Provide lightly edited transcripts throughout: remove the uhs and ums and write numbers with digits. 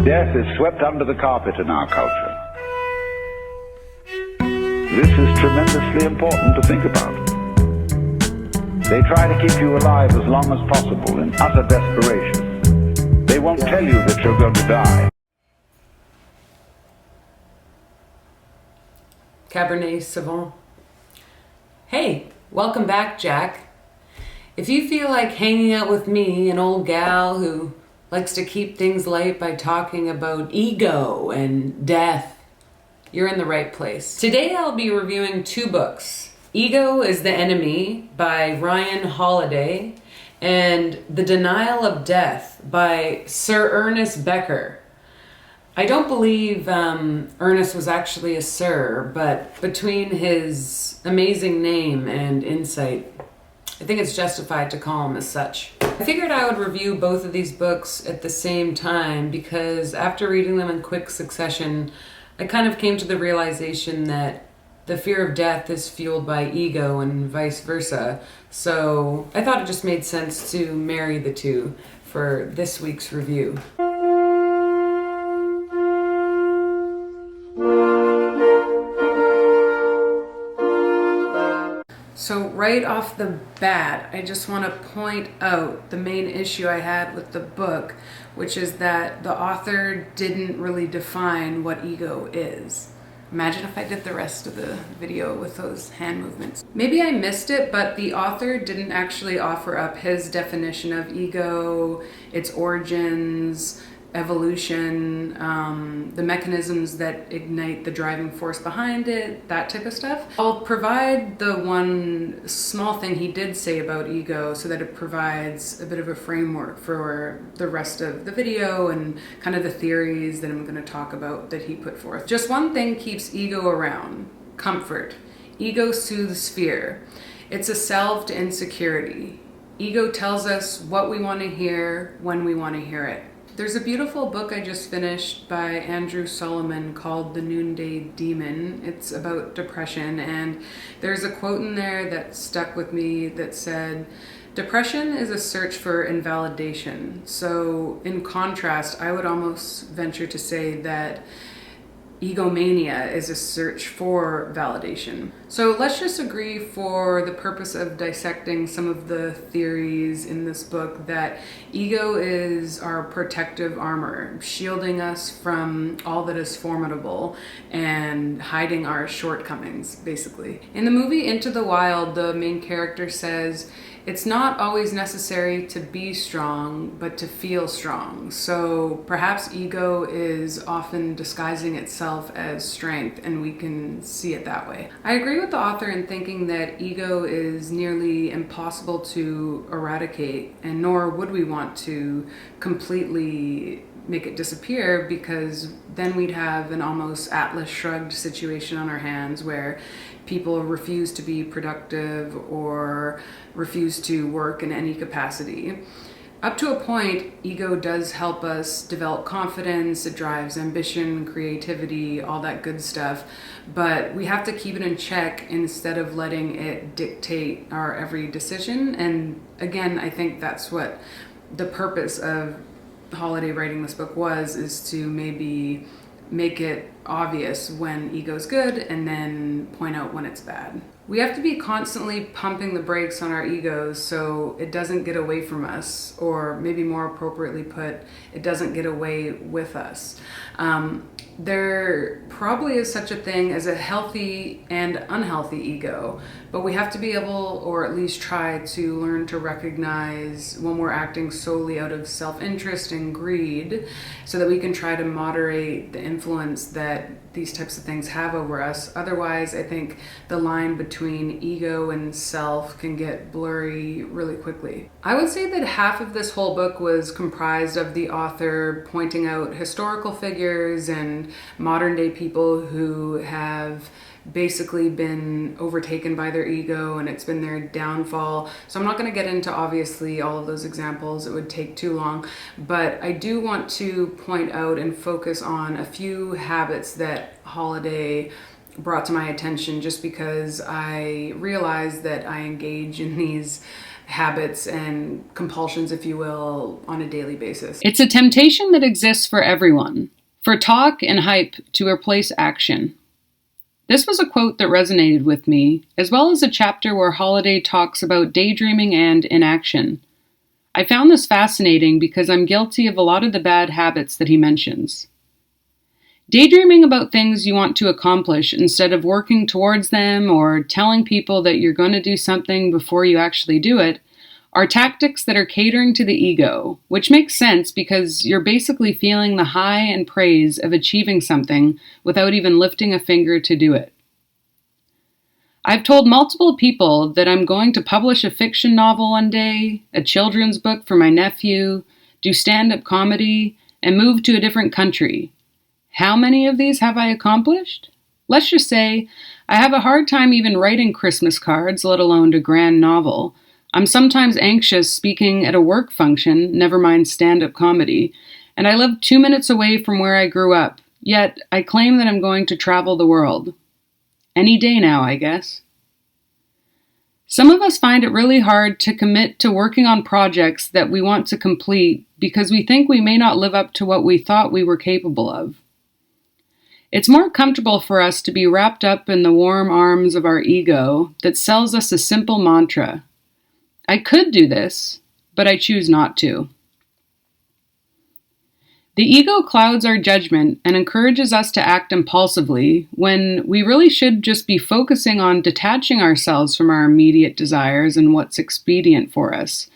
Death is swept under the carpet in our culture. This is tremendously important to think about. They try to keep you alive as long as possible in utter desperation. They won't tell you that you're going to die. Cabernet Sauvignon. Hey, welcome back, Jack. If you feel like hanging out with me, an old gal who likes to keep things light by talking about ego and death, you're in the right place. Today I'll be reviewing two books. Ego is the Enemy by Ryan Holiday and The Denial of Death by Sir Ernest Becker. I don't believe Ernest was actually a sir, but between his amazing name and insight, I think it's justified to call him as such. I figured I would review both of these books at the same time because after reading them in quick succession, I kind of came to the realization that the fear of death is fueled by ego and vice versa. So I thought it just made sense to marry the two for this week's review. So right off the bat, I just want to point out the main issue I had with the book, which is that the author didn't really define what ego is. Imagine if I did the rest of the video with those hand movements. Maybe I missed it, but the author didn't actually offer up his definition of ego, its origins, evolution, the mechanisms that ignite the driving force behind it, that type of stuff. I'll provide the one small thing he did say about ego so that it provides a bit of a framework for the rest of the video and kind of the theories that I'm going to talk about that he put forth. Just one thing keeps ego around: comfort. Ego soothes fear. It's a salve to insecurity. Ego tells us what we want to hear when we want to hear it. There's a beautiful book I just finished by Andrew Solomon called The Noonday Demon. It's about depression, and there's a quote in there that stuck with me that said, "Depression is a search for invalidation." So in contrast, I would almost venture to say that egomania is a search for validation. So let's just agree, for the purpose of dissecting some of the theories in this book, that ego is our protective armor, shielding us from all that is formidable and hiding our shortcomings, basically. In the movie Into the Wild, the main character says, "It's not always necessary to be strong, but to feel strong." So perhaps ego is often disguising itself as strength, and we can see it that way. I agree with the author in thinking that ego is nearly impossible to eradicate, and nor would we want to completely make it disappear, because then we'd have an almost Atlas Shrugged situation on our hands where people refuse to be productive or refuse to work in any capacity. Up to a point, ego does help us develop confidence, it drives ambition, creativity, all that good stuff, but we have to keep it in check instead of letting it dictate our every decision. And again, I think that's what the purpose of Holiday writing this book was, is to maybe make it obvious when ego's good and then point out when it's bad. We have to be constantly pumping the brakes on our egos so it doesn't get away from us, or maybe more appropriately put, it doesn't get away with us. There probably is such a thing as a healthy and unhealthy ego, but we have to be able, or at least try to learn to recognize when we're acting solely out of self-interest and greed, so that we can try to moderate the influence that these types of things have over us. Otherwise, I think the line between ego and self can get blurry really quickly. I would say that half of this whole book was comprised of the author pointing out historical figures and modern day people who have basically been overtaken by their ego and it's been their downfall. So I'm not going to get into obviously all of those examples, it would take too long, but I do want to point out and focus on a few habits that Holiday brought to my attention, just because I realized that I engage in these habits and compulsions, if you will, on a daily basis. It's a temptation that exists for everyone, for talk and hype to replace action. This was a quote that resonated with me, as well as a chapter where Holiday talks about daydreaming and inaction. I found this fascinating because I'm guilty of a lot of the bad habits that he mentions. Daydreaming about things you want to accomplish instead of working towards them or telling people that you're going to do something before you actually do it are tactics that are catering to the ego, which makes sense because you're basically feeling the high and praise of achieving something without even lifting a finger to do it. I've told multiple people that I'm going to publish a fiction novel one day, a children's book for my nephew, do stand-up comedy, and move to a different country. How many of these have I accomplished? Let's just say I have a hard time even writing Christmas cards, let alone a grand novel. I'm sometimes anxious speaking at a work function, never mind stand-up comedy, and I live 2 minutes away from where I grew up, yet I claim that I'm going to travel the world. Any day now, I guess. Some of us find it really hard to commit to working on projects that we want to complete because we think we may not live up to what we thought we were capable of. It's more comfortable for us to be wrapped up in the warm arms of our ego that sells us a simple mantra. I could do this, but I choose not to. The ego clouds our judgment and encourages us to act impulsively when we really should just be focusing on detaching ourselves from our immediate desires and what's expedient for us.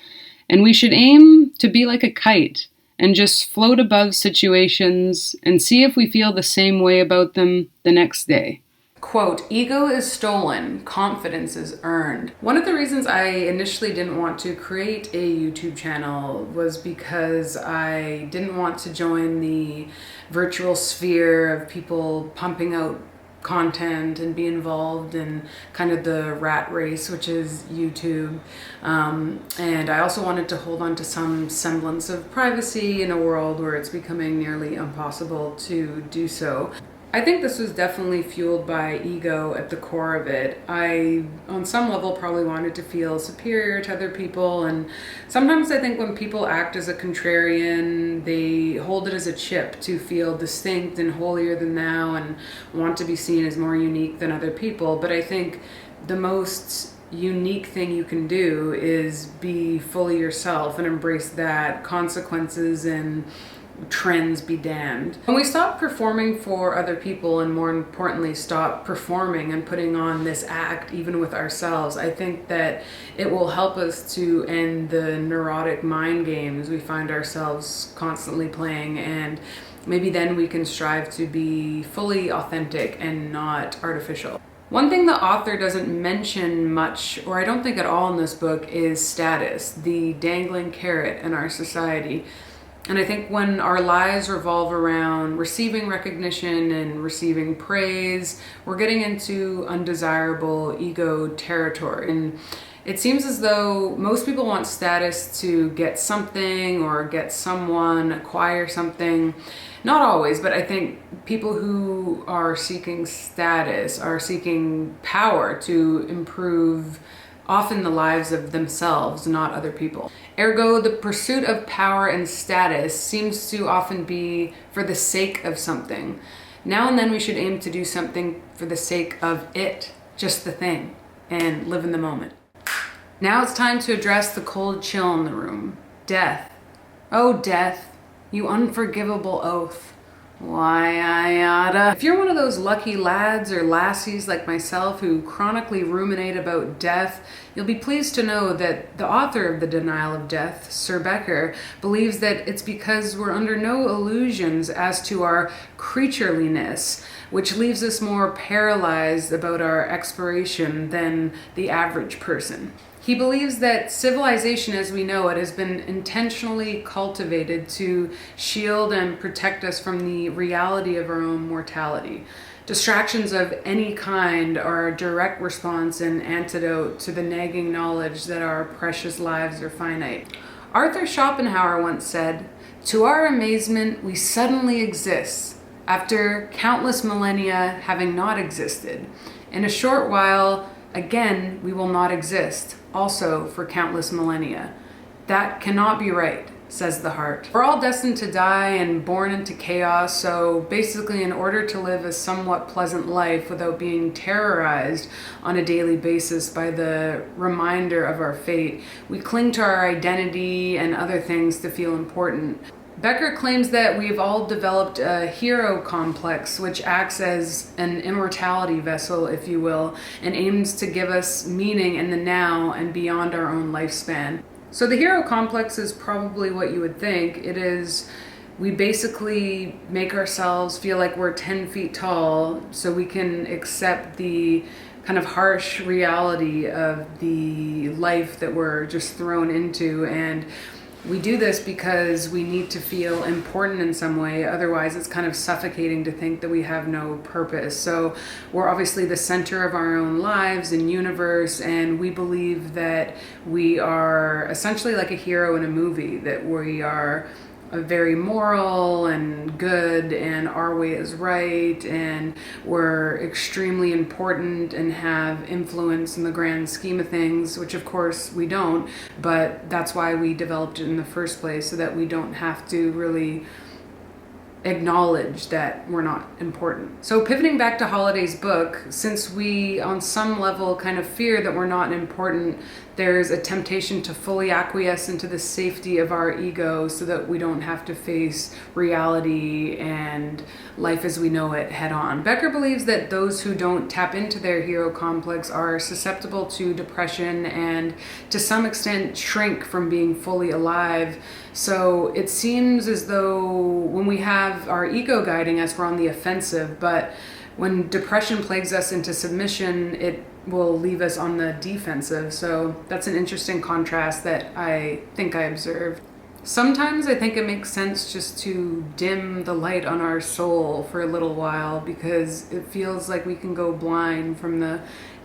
And we should aim to be like a kite and just float above situations and see if we feel the same way about them the next day. Quote, ego is stolen, confidence is earned. One of the reasons I initially didn't want to create a YouTube channel was because I didn't want to join the virtual sphere of people pumping out content and be involved in kind of the rat race, which is YouTube. And I also wanted to hold on to some semblance of privacy in a world where it's becoming nearly impossible to do so. I think this was definitely fueled by ego at the core of it. I, on some level, probably wanted to feel superior to other people, and sometimes I think when people act as a contrarian, they hold it as a chip to feel distinct and holier than thou and want to be seen as more unique than other people. But I think the most unique thing you can do is be fully yourself and embrace that consequences and trends be damned. When we stop performing for other people and more importantly stop performing and putting on this act even with ourselves, I think that it will help us to end the neurotic mind games we find ourselves constantly playing, and maybe then we can strive to be fully authentic and not artificial. One thing the author doesn't mention much, or I don't think at all in this book, is status, the dangling carrot in our society. And I think when our lives revolve around receiving recognition and receiving praise, we're getting into undesirable ego territory. And it seems as though most people want status to get something or get someone, acquire something. Not always, but I think people who are seeking status are seeking power to improve often the lives of themselves, not other people. Ergo, the pursuit of power and status seems to often be for the sake of something. Now and then we should aim to do something for the sake of it, just the thing, and live in the moment. Now it's time to address the cold chill in the room. Death. Oh, death, you unforgivable oath. Why I oughta. If you're one of those lucky lads or lassies like myself who chronically ruminate about death, you'll be pleased to know that the author of The Denial of Death, Sir Becker, believes that it's because we're under no illusions as to our creatureliness, which leaves us more paralyzed about our expiration than the average person. He believes that civilization as we know it has been intentionally cultivated to shield and protect us from the reality of our own mortality. Distractions of any kind are a direct response and antidote to the nagging knowledge that our precious lives are finite. Arthur Schopenhauer once said, "To our amazement, we suddenly exist, after countless millennia having not existed. In a short while, again, we will not exist, also for countless millennia. That cannot be right, says the heart. We're all destined to die and born into chaos, so basically in order to live a somewhat pleasant life without being terrorized on a daily basis by the reminder of our fate, we cling to our identity and other things to feel important. Becker claims that we've all developed a hero complex, which acts as an immortality vessel, if you will, and aims to give us meaning in the now and beyond our own lifespan. So the hero complex is probably what you would think. It is, we basically make ourselves feel like we're 10 feet tall so we can accept the kind of harsh reality of the life that we're just thrown into. And we do this because we need to feel important in some way. Otherwise, it's kind of suffocating to think that we have no purpose. So we're obviously the center of our own lives and universe, and we believe that we are essentially like a hero in a movie, that we are very moral and good and our way is right and we're extremely important and have influence in the grand scheme of things, which of course we don't, but that's why we developed it in the first place, so that we don't have to really acknowledge that we're not important. So pivoting back to Holiday's book, since we on some level kind of fear that we're not important, there's a temptation to fully acquiesce into the safety of our ego so that we don't have to face reality and life as we know it head on. Becker believes that those who don't tap into their hero complex are susceptible to depression and to some extent shrink from being fully alive. So it seems as though when we have our ego guiding us, we're on the offensive, but when depression plagues us into submission, it will leave us on the defensive. So that's an interesting contrast that I think I observed. Sometimes I think it makes sense just to dim the light on our soul for a little while, because it feels like we can go blind from the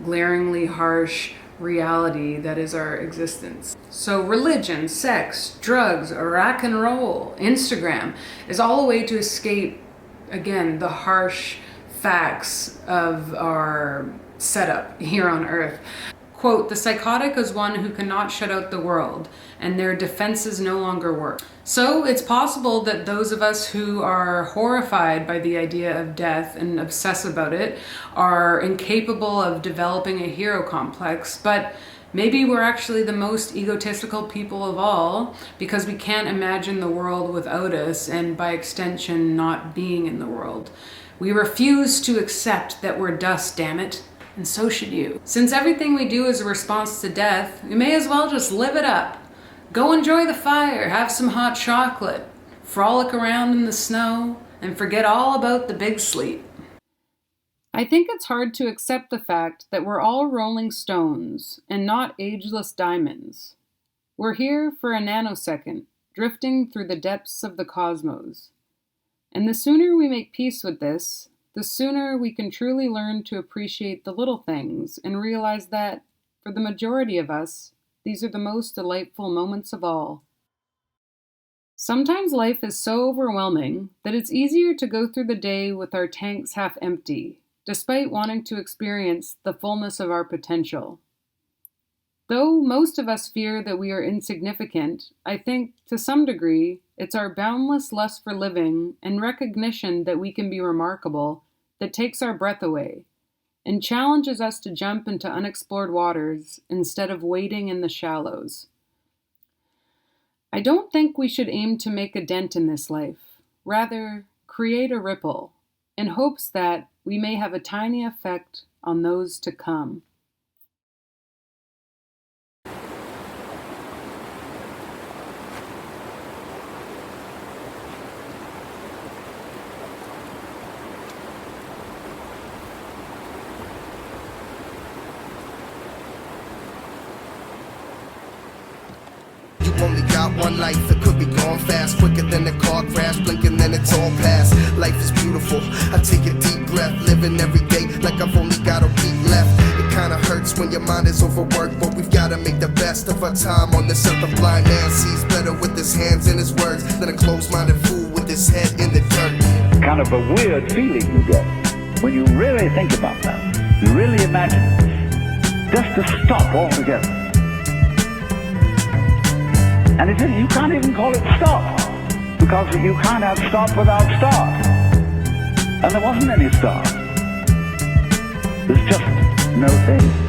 glaringly harsh reality that is our existence. So religion, sex, drugs, rock and roll, Instagram is all a way to escape, again, the harsh facts of our setup here on Earth. Quote, "The psychotic is one who cannot shut out the world, and their defenses no longer work." So it's possible that those of us who are horrified by the idea of death and obsess about it are incapable of developing a hero complex, but maybe we're actually the most egotistical people of all, because we can't imagine the world without us, and by extension, not being in the world. We refuse to accept that we're dust, damn it. And so should you. Since everything we do is a response to death, we may as well just live it up. Go enjoy the fire, have some hot chocolate, frolic around in the snow, and forget all about the big sleep. I think it's hard to accept the fact that we're all rolling stones and not ageless diamonds. We're here for a nanosecond, drifting through the depths of the cosmos. And the sooner we make peace with this, the sooner we can truly learn to appreciate the little things and realize that, for the majority of us, these are the most delightful moments of all. Sometimes life is so overwhelming that it's easier to go through the day with our tanks half empty, despite wanting to experience the fullness of our potential. Though most of us fear that we are insignificant, I think, to some degree, it's our boundless lust for living and recognition that we can be remarkable that takes our breath away and challenges us to jump into unexplored waters instead of wading in the shallows. I don't think we should aim to make a dent in this life, rather create a ripple, in hopes that we may have a tiny effect on those to come. Only got one life, it could be gone fast, quicker than a car crash, blinking then it's all past. Life is beautiful, I take a deep breath, living every day like I've only got a week left. It kinda hurts when your mind is overworked, but we've gotta make the best of our time on this earth. A blind man sees better with his hands and his words than a closed-minded fool with his head in the dirt. Kind of a weird feeling you get when you really think about that. You really imagine it. just to stop altogether. And you can't even call it stop, because you can't have stop without start. And there wasn't any start. There's just no thing.